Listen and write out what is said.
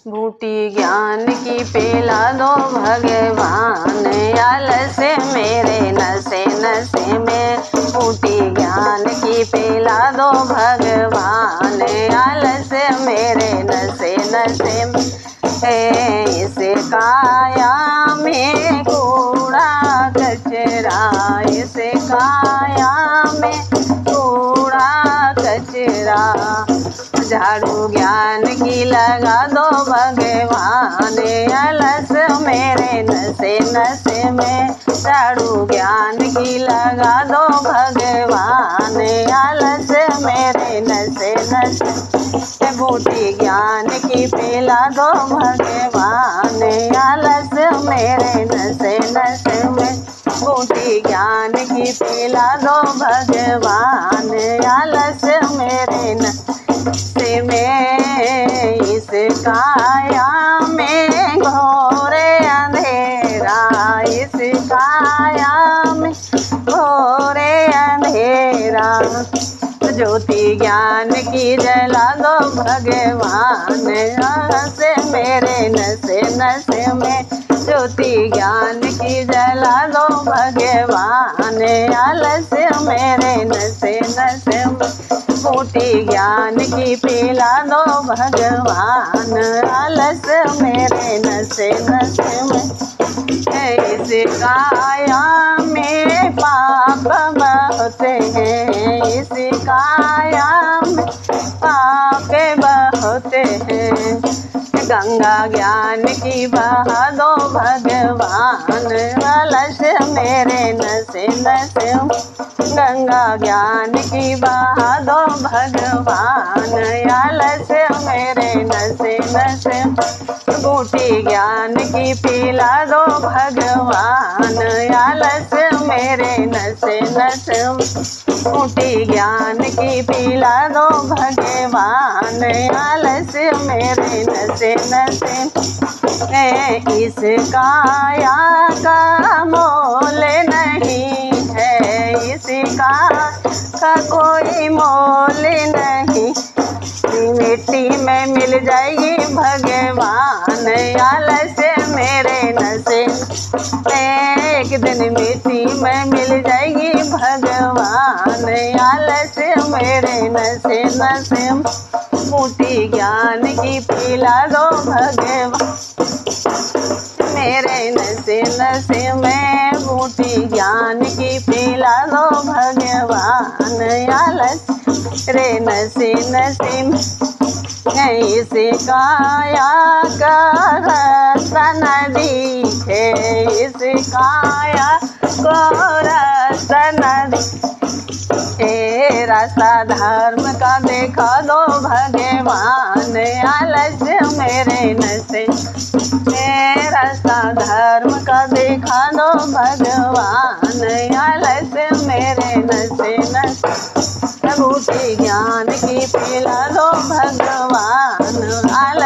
बूटी ज्ञान की पिला दो भगवान, आलस मेरे नशे नशे में। बूटी ज्ञान की पिला दो भगवान, आलस मेरे नशे नशे में। इस काया में कूड़ा कचरा, इस काया में कूड़ा कचरा। झाड़ू ज्ञान की लगा दो भगवान, आलस मेरे नशे नशे में। झाड़ू ज्ञान की लगा दो भगवान, आलस मेरे नशे नशे। बूटी ज्ञान की पिला दो भगवान, आलस मेरे नशे नशे में। बूटी ज्ञान की पिला दो भगवान, आलस मेरे नशे में। इस काया में घोरे अंधेरा, इस काया में घोरे अंधेरा। ज्योति ज्ञान की जला दो भगवान, आलस मेरे नशे नशे में। ज्योति ज्ञान की जला दो भगवान, आलस मेरे नशे नशे में। बूटी ज्ञान की पिला दो भगवान, आलस मेरे नशे नशे में। इस काया में पाप बहुत हैं, इस काया में पाप बहुत हैं। गंगा ज्ञान की बहा दो भगवान, आलस मेरे नशे नशे में। गंगा ज्ञान की बहा दो भगवान, आलस मेरे नशे नशे। बूटी ज्ञान की पिला दो भगवान, आलस मेरे नशे नशे। बूटी ज्ञान की पिला दो भगवान, आलस मेरे नशे नशे। इस काया का मोल नहीं है, इस काया का कोई मोल नहीं। मिट्टी में मिल जाएगी भगवान, आलस मेरे नशे। एक दिन मिट्टी में मिल जाएगी भगवान, आलस मेरे नशे नशे। बूटी ज्ञान की पिला दो भगवान, मेरे नशे नशे में। बूटी ज्ञान की पिला दो भगवान, आलस रे नशे नशे में। इस काया का रास्ता न दिखे, इस काया को रास्ता न दिखे। रास्ता धर्म का देखा दो भगवान, आलस मेरे नशे। रास्ता धर्म का देखा दो भगवान, आलस मेरे नशे नशे। बूटी ज्ञान की पिला